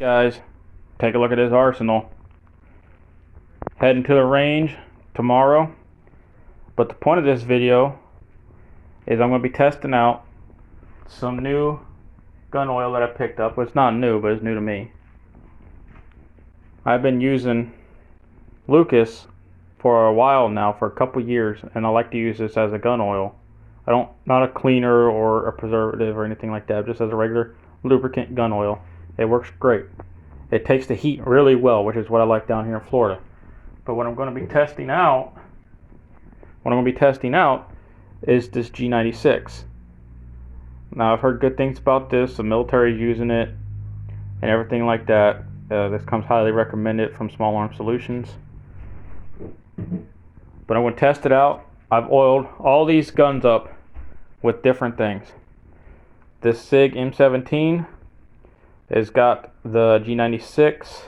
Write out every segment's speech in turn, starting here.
Guys, take a look at this arsenal. Heading to the range tomorrow, but the point of this video is I'm going to be testing out some new gun oil that I picked up. Well, it's not new, but it's new to me. I've been using Lucas for a while now, for a couple years, and I like to use this as a gun oil. Not a cleaner or a preservative or anything like that, just as a regular lubricant gun oil. It works great. It takes the heat really well, which is what I like down here in Florida. But what I'm going to be testing out, is this G96. Now I've heard good things about this. The military's using it and everything like that. This comes highly recommended from Small Arm Solutions. But I'm going to test it out. I've oiled all these guns up with different things. This Sig M17 has got the G96.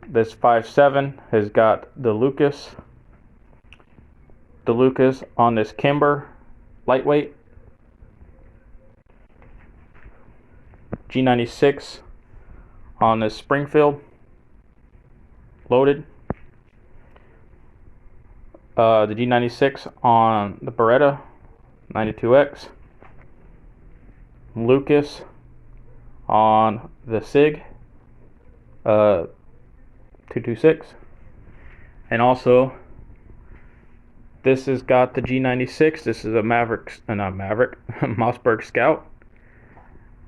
This 5.7 has got the Lucas. The Lucas on this Kimber lightweight. G96 on this Springfield loaded. The G96 on the Beretta 92X. Lucas on the Sig 226, and also this has got the G96. This is a Mossberg Scout,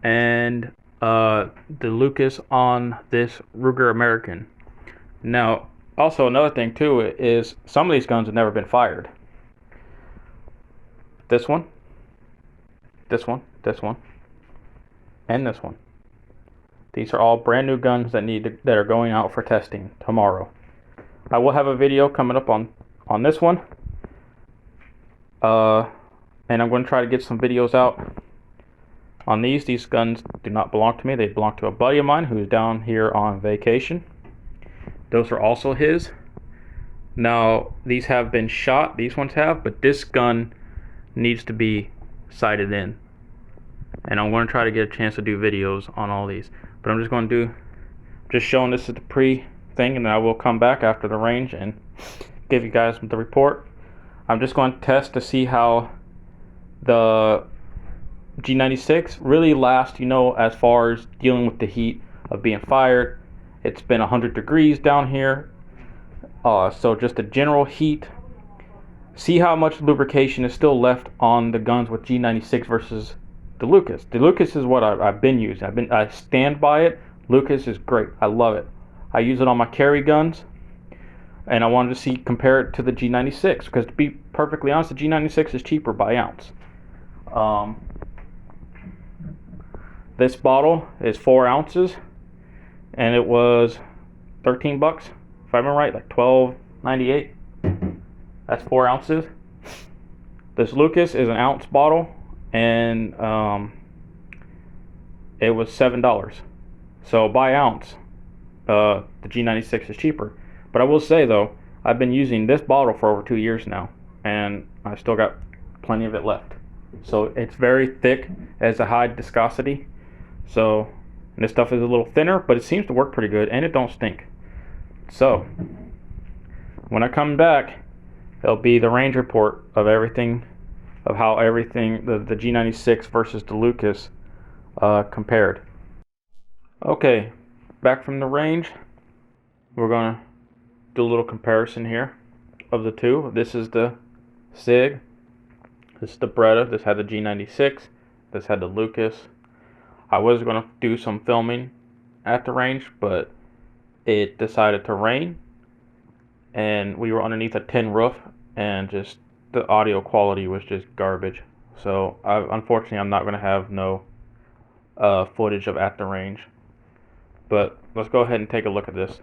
and the Lucas on this Ruger American. Now, also another thing too is some of these guns have never been fired. This one, and this one. These are all brand new guns that are going out for testing tomorrow. I will have a video coming up on this one, and I'm going to try to get some videos out on these. These guns do not belong to me. They belong to a buddy of mine who's down here on vacation. Those are also his. Now these have been shot. These ones have, but this gun needs to be sighted in. And I'm going to try to get a chance to do videos on all these. But I'm just going to just showing this as the pre thing, and then I will come back after the range and give you guys the report. I'm just going to test to see how the G96 really lasts, as far as dealing with the heat of being fired. It's been 100 degrees down here. So just a general heat. See how much lubrication is still left on the guns with G96 versus the Lucas. The Lucas is what I've been using. I stand by it. Lucas is great. I love it. I use it on my carry guns, and I wanted to compare it to the G96, because to be perfectly honest, the G96 is cheaper by ounce. This bottle is 4 ounces, and it was 13 bucks, if I remember right, like $12.98. That's 4 ounces. This Lucas is an ounce bottle, and it was $7. So by ounce, the G96 is cheaper. But I will say though, I've been using this bottle for over 2 years now, and I still got plenty of it left. So it's very thick, it has a high viscosity. So, and this stuff is a little thinner, but it seems to work pretty good, and it don't stink. So when I come back, it'll be the range report of everything, of how everything, the G96 versus the Lucas compared. Okay, back from the range, we're going to do a little comparison here of the two. This is the Sig, this is the Beretta. This had the G96, this had the Lucas. I was going to do some filming at the range, but it decided to rain, and we were underneath a tin roof, and just the audio quality was just garbage. So unfortunately I'm not going to have no footage of at the range. But let's go ahead and take a look at this.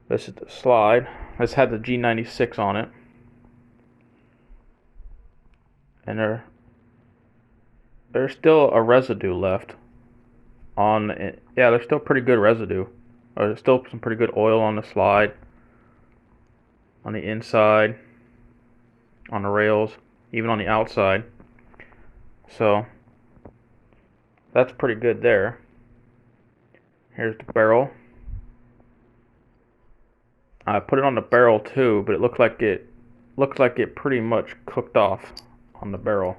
This is the slide. This had the G96 on it, and there's still a residue left on it. Yeah, there's still pretty good residue. There's still some pretty good oil on the slide, on the inside, on the rails, even on the outside. So That's pretty good there. Here's the barrel. I put it on the barrel too, but it looks like it pretty much cooked off on the barrel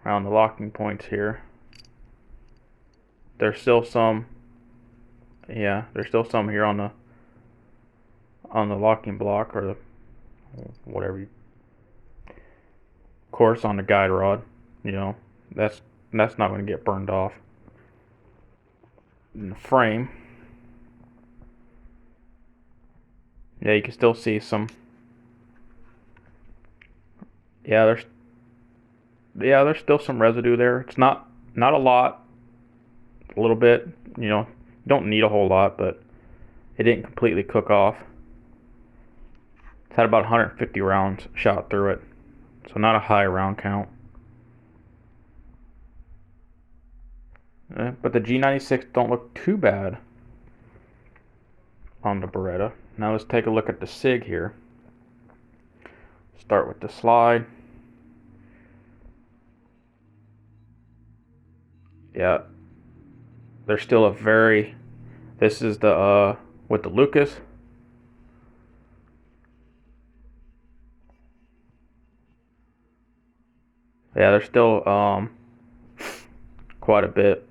around the locking points here. There's still some, yeah, there's still some here on the locking block, or the whatever you, of course, on the guide rod. You know, that's not going to get burned off. In the frame, yeah, you can still see some. Yeah, there's still some residue there. It's not a lot, a little bit. You know, you don't need a whole lot, but it didn't completely cook off. It's had about 150 rounds shot through it, so not a high round count. But the G96 don't look too bad on the Beretta. Now let's take a look at the Sig here. Start with the slide. Yeah, there's still a very, this is the with the Lucas. Yeah, there's still quite a bit.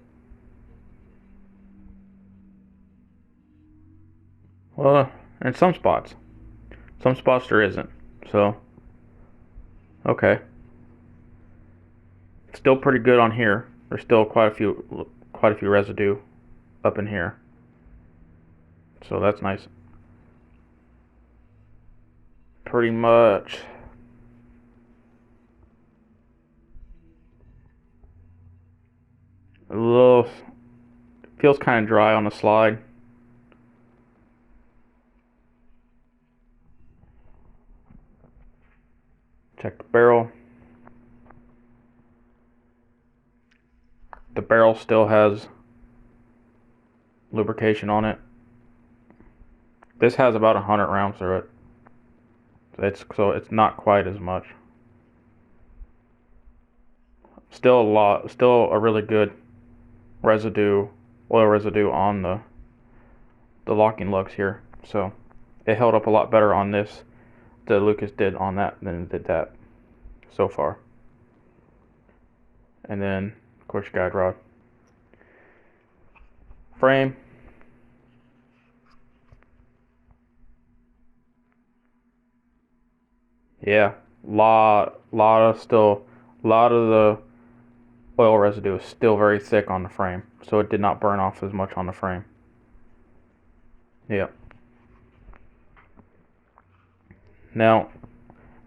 Well, in some spots there isn't. So, okay, still pretty good on here. There's still quite a few residue up in here. So that's nice. Pretty much. A little, feels kind of dry on the slide. Check the barrel. The barrel still has lubrication on it. This has about 100 rounds through it. So it's not quite as much. Still a really good oil residue on the locking lugs here. So it held up a lot better on this, the Lucas did on that, than it did that so far. And then, of course, your guide rod. Frame. Yeah, lot of the oil residue is still very thick on the frame, so it did not burn off as much on the frame. Yeah. Now,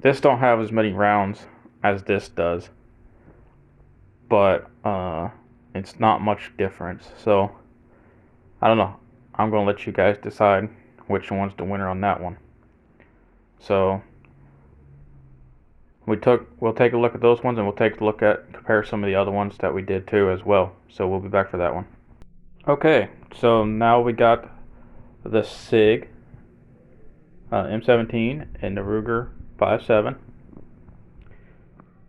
this don't have as many rounds as this does, but it's not much difference. So I don't know. I'm gonna let you guys decide which one's the winner on that one. So we'll take a look at those ones, and we'll take a look at compare some of the other ones that we did too as well. So we'll be back for that one. Okay, so now we got the Sig M17 and the Ruger 5.7.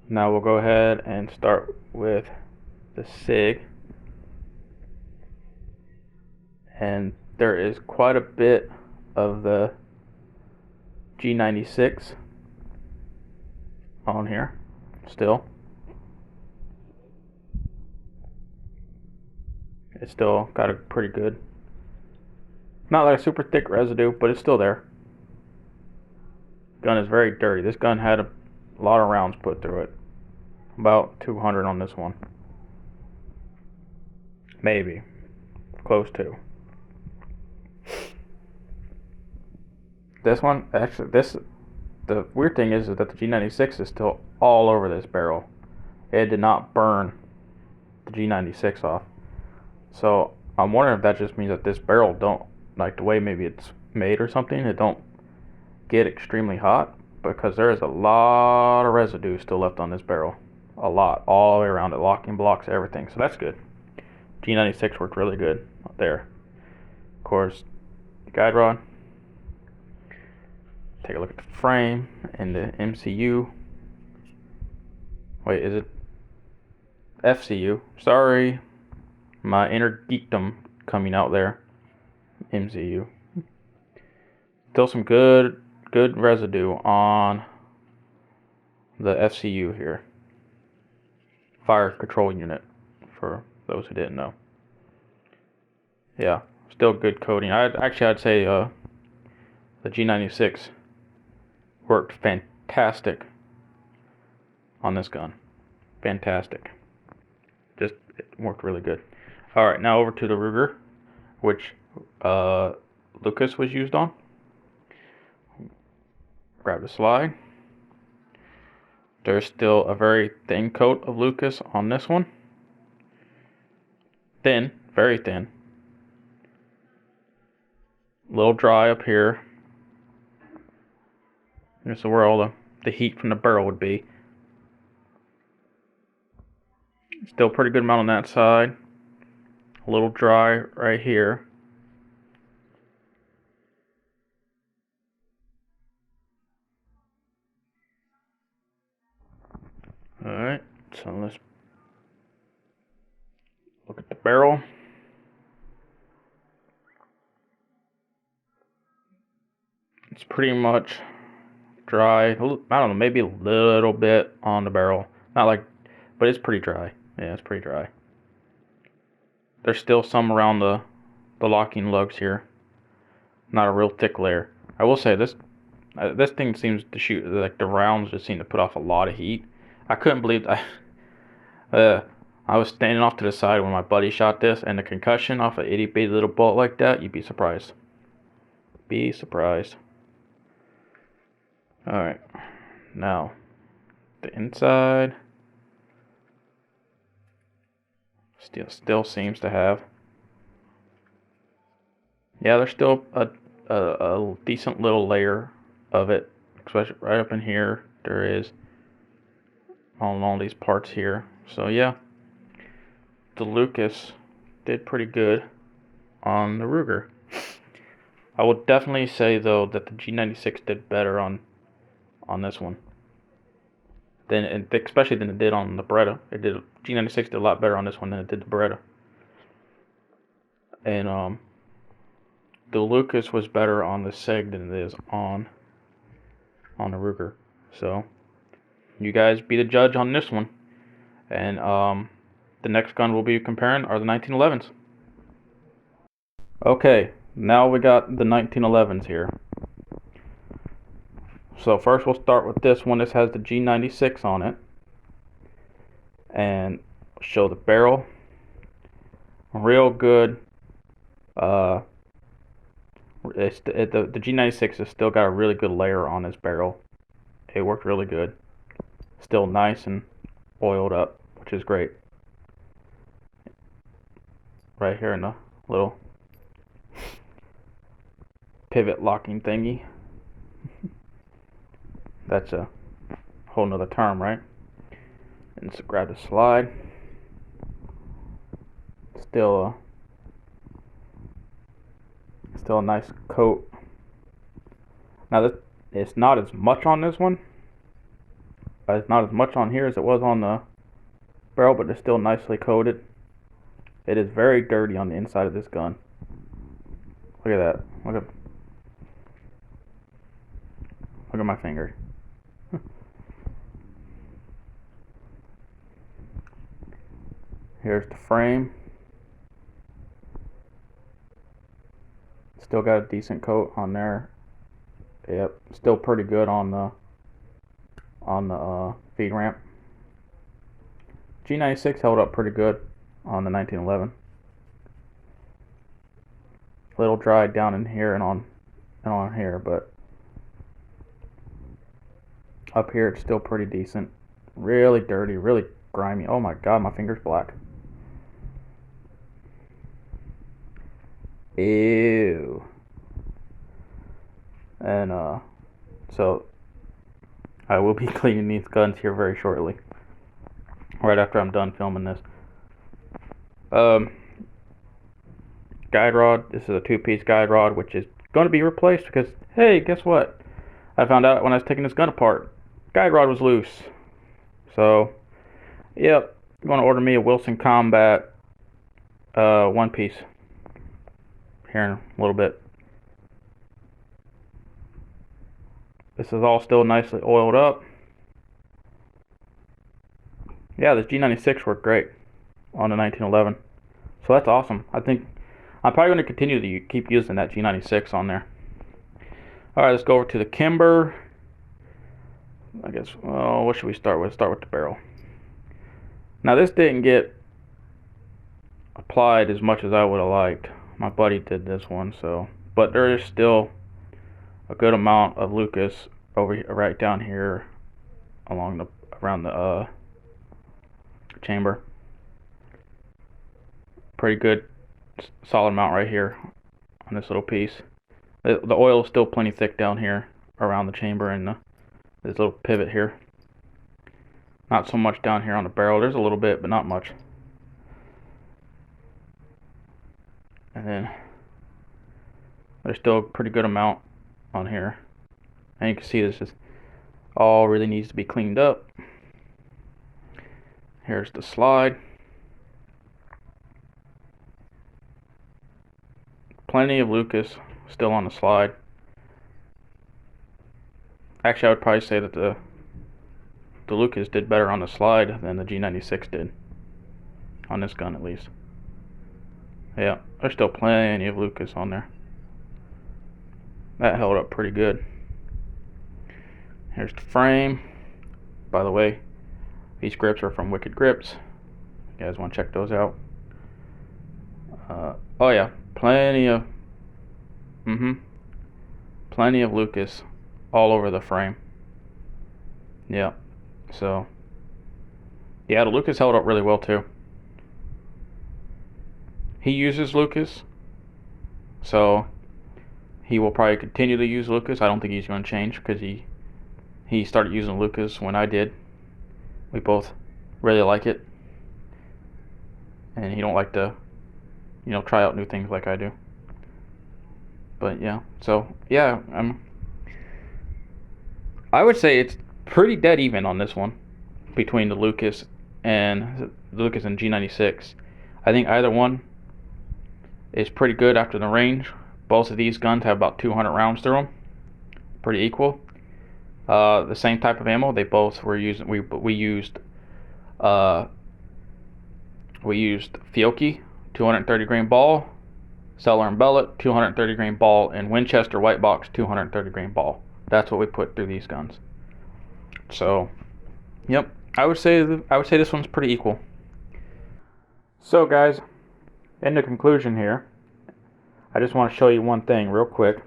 Now we'll go ahead and start with the Sig, and there is quite a bit of the G96 on here still. It's still got a pretty good, not like a super thick residue, but it's still there. Gun is very dirty. This gun had a lot of rounds put through it. About 200 on this one. Maybe. Close to. This one, actually, the weird thing is that the G96 is still all over this barrel. It did not burn the G96 off. So I'm wondering if that just means that this barrel don't, like the way maybe it's made or something, it don't get extremely hot, because there is a lot of residue still left on this barrel. A lot, all the way around it, locking blocks, everything. So that's good. G96 worked really good there. Of course, the guide rod. Take a look at the frame and the MCU. Wait, is it? FCU. Sorry, my inner geekdom coming out there. MCU. Still some good residue on the FCU here. Fire control unit, for those who didn't know. Yeah, still good coating. I'd say the G96 worked fantastic on this gun. Fantastic. Just, it worked really good. Alright, now over to the Ruger, which Lucas was used on. Grab the slide. There's still a very thin coat of Lucas on this one. Thin, very thin. A little dry up here. This is where all the heat from the barrel would be. Still pretty good amount on that side. A little dry right here. Alright, so let's look at the barrel. It's pretty much dry. I don't know, maybe a little bit on the barrel. Not like, but it's pretty dry. Yeah, it's pretty dry. There's still some around the locking lugs here. Not a real thick layer. I will say this thing seems to shoot, like the rounds just seem to put off a lot of heat. I couldn't believe I was standing off to the side when my buddy shot this, and the concussion off an itty bitty little bolt like that, you'd be surprised. Be surprised. Alright, now the inside still seems to have, yeah, there's still a decent little layer of it, especially right up in here. There is on all these parts here. So yeah, the Lucas did pretty good on the Ruger. I would definitely say though that the G96 did better on this one especially than it did on the Beretta. G96 did a lot better on this one than it did the Beretta. And the Lucas was better on the Sig than it is on the Ruger. So you guys be the judge on this one. And the next gun we'll be comparing are the 1911s. Okay, now we got the 1911s here. So first we'll start with this one. This has the G96 on it. And show the barrel. Real good. The G96 has still got a really good layer on this barrel. It worked really good. Still nice and oiled up, which is great. Right here in the little pivot locking thingy. That's a whole nother term, right? And so grab the slide. Still a nice coat. Now it's not as much on this one. It's not as much on here as it was on the barrel, but it's still nicely coated. It is very dirty on the inside of this gun. Look at that. Look at my finger. Here's the frame. Still got a decent coat on there. Yep, still pretty good on the feed ramp. G96 held up pretty good on the 1911. A little dried down in here and on here, but up here it's still pretty decent. Really dirty, really grimy. Oh my god, my finger's black. Ew. And so I will be cleaning these guns here very shortly, right after I'm done filming this. Guide rod. This is a 2-piece guide rod, which is going to be replaced because, hey, guess what? I found out when I was taking this gun apart, guide rod was loose. So, yep, I'm going to order me a Wilson Combat one piece here in a little bit. This is all still nicely oiled up. Yeah, this G96 worked great on the 1911. So that's awesome. I think I'm probably going to continue to keep using that G96 on there. Alright, let's go over to the Kimber. I guess, well, what should we start with? Start with the barrel. Now this didn't get applied as much as I would have liked. My buddy did this one, so, but there is still a good amount of Lucas over here, right down here along the around the chamber. Pretty good solid amount right here on this little piece. The oil is still plenty thick down here around the chamber and this little pivot here. Not so much down here on the barrel. There's a little bit, but not much. And then there's still a pretty good amount on here. And you can see this is all really needs to be cleaned up. Here's the slide. Plenty of Lucas still on the slide. Actually, I would probably say that the Lucas did better on the slide than the G96 did. On this gun, at least. Yeah, there's still plenty of Lucas on there. That held up pretty good. Here's the frame. By the way, these grips are from Wicked Grips. You guys want to check those out? Oh yeah, plenty of Lucas all over the frame. Yeah, so yeah, the Lucas held up really well too. He uses Lucas, so he will probably continue to use Lucas. I don't think he's going to change because he started using Lucas when I did. We both really like it, and he don't like to, try out new things like I do. But yeah, so yeah, I would say it's pretty dead even on this one between the Lucas and G96. I think either one is pretty good after the range. Both of these guns have about 200 rounds through them, pretty equal. The same type of ammo. They both were using. We used Fiocchi 230 grain ball, Cellar and Bellet 230 grain ball, and Winchester White Box 230 grain ball. That's what we put through these guns. So, yep, I would say this one's pretty equal. So guys, in the conclusion here, I just want to show you one thing real quick.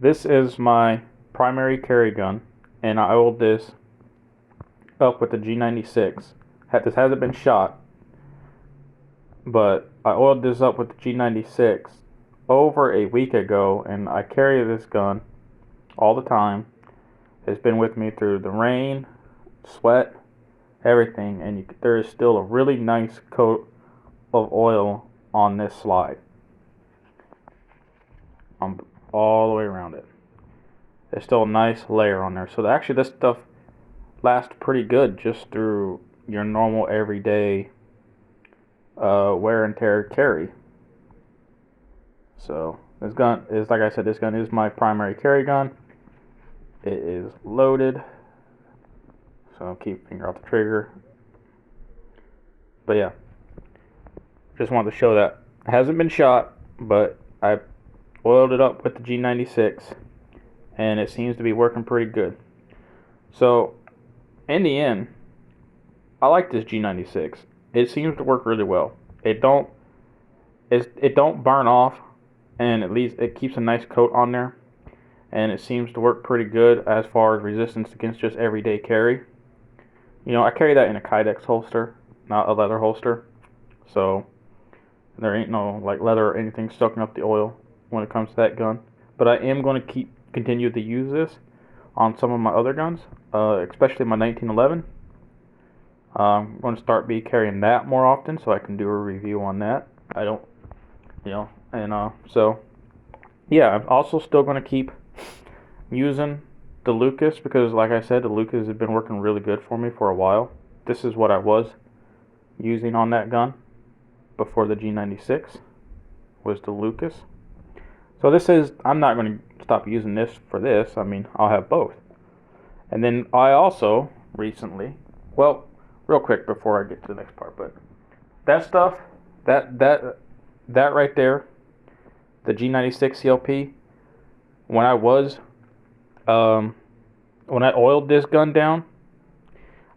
This is my primary carry gun, and I oiled this up with the G96. This hasn't been shot, but I oiled this up with the G96 over a week ago, and I carry this gun all the time. It's been with me through the rain, sweat, everything, and there is still a really nice coat of oil on this slide. All the way around it. There's still a nice layer on there. So actually this stuff lasts pretty good just through your normal everyday wear and tear carry. So this gun is, like I said, this gun is my primary carry gun. It is loaded, so keep finger off the trigger. But yeah, just wanted to show that it hasn't been shot, but I oiled it up with the G96, and it seems to be working pretty good. So in the end, I like this G96. It seems to work really well. It don't burn off, and at least it keeps a nice coat on there. And it seems to work pretty good as far as resistance against just everyday carry. I carry that in a Kydex holster, not a leather holster. So there ain't no leather or anything soaking up the oil when it comes to that gun. But I am going to continue to use this on some of my other guns, especially my 1911. I'm going to start carrying that more often so I can do a review on that. So yeah, I'm also still going to keep using the Lucas because, like I said, the Lucas has been working really good for me for a while. this is what I was using on that gun before the G96 was the Lucas. So this is, I'm not going to stop using this for this. I mean, I'll have both. And then I also recently, well, real quick before I get to the next part, but that stuff, that right there, the G96 CLP, when I was, when I oiled this gun down,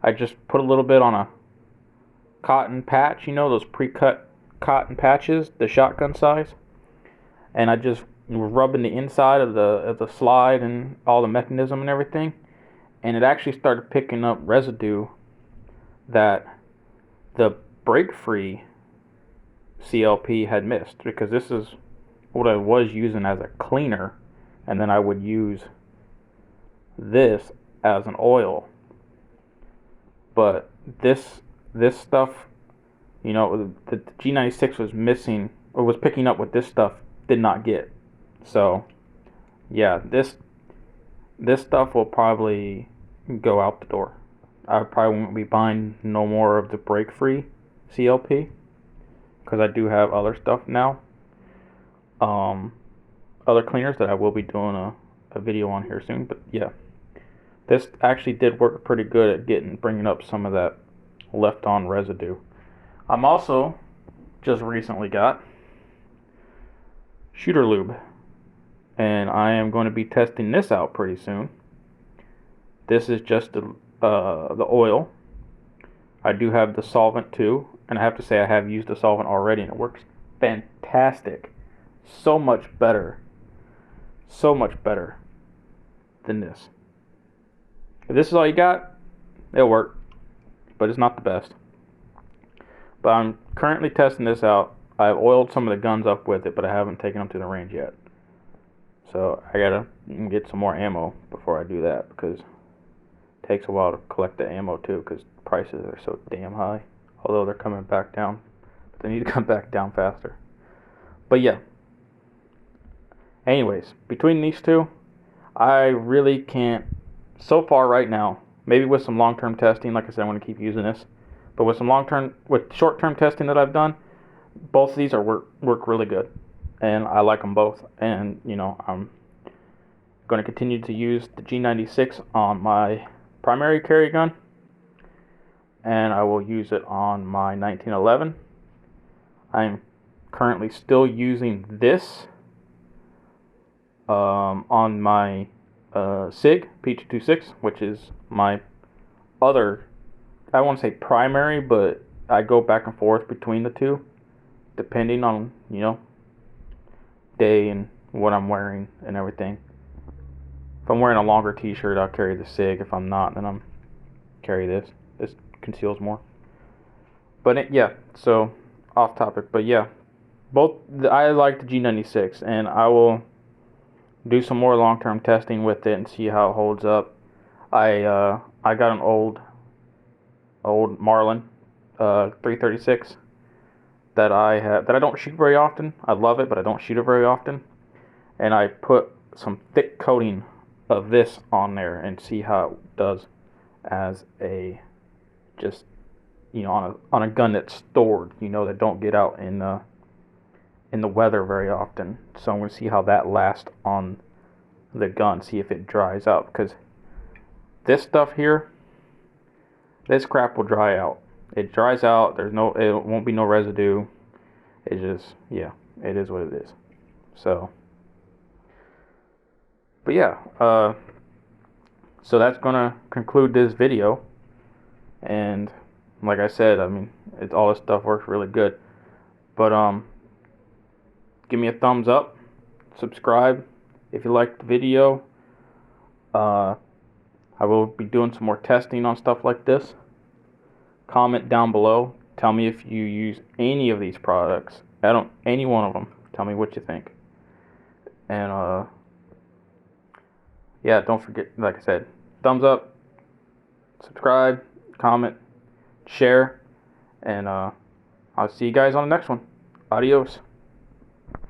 I just put a little bit on a cotton patch, you know, those pre-cut cotton patches, the shotgun size, and I just was rubbing the inside of the slide and all the mechanism and everything, and it actually started picking up residue that the break-free CLP had missed, because this is what I was using as a cleaner, and then I would use this as an oil. But this stuff, you know, the G96 was missing, or was picking up what this stuff did not get. So yeah, this stuff will probably go out the door. I probably won't be buying no more of the break-free CLP, because I do have other stuff now, other cleaners that I will be doing a video on here soon. But yeah, this actually did work pretty good at bringing up some of that left on residue. I'm also just recently got shooter lube, and I am going to be testing this out pretty soon. This is just the oil. I do have the solvent too, and I have to say I have used the solvent already, and it works fantastic. So much better than this. If this is all you got, it'll work, but it's not the best. But I'm currently testing this out. I've oiled some of the guns up with it, but I haven't taken them to the range yet. So I gotta get some more ammo before I do that, because it takes a while to collect the ammo too, because prices are so damn high. Although they're coming back down, but they need to come back down faster. But yeah. Anyways, between these two, I really can't, so far right now, maybe with some long-term testing, like I said, I'm going to keep using this, but with some short-term testing that I've done, both of these work really good, and I like them both. And you know, I'm going to continue to use the G96 on my primary carry gun, and I will use it on my 1911. I'm currently still using this on my Sig P226, which is my other, I won't say primary, but I go back and forth between the two, depending on, you know, day and what I'm wearing and everything. If I'm wearing a longer t-shirt, I'll carry the Sig. If I'm not, then I'm carry this. This conceals more. But yeah, so off topic, but yeah, I like the G96, and I will do some more long-term testing with it and see how it holds up. I got an old Marlin 336 that I don't shoot very often. I love it, but I don't shoot it very often. And I put some thick coating of this on there and see how it does as a, just, you know, on a gun that's stored, you know, that don't get out in the weather very often. So I'm going to see how that lasts on the gun, see if it dries out, because this stuff here, this crap will dry out. It dries out. It won't be no residue. It just, yeah, it is what it is. So, but yeah, so that's gonna conclude this video. And like I said, I mean, all this stuff works really good. But give me a thumbs up, subscribe if you liked the video. I will be doing some more testing on stuff like this. Comment down below. Tell me if you use any of these products. Any one of them. Tell me what you think. And yeah, don't forget, like I said, thumbs up, subscribe, comment, share, and I'll see you guys on the next one. Adios.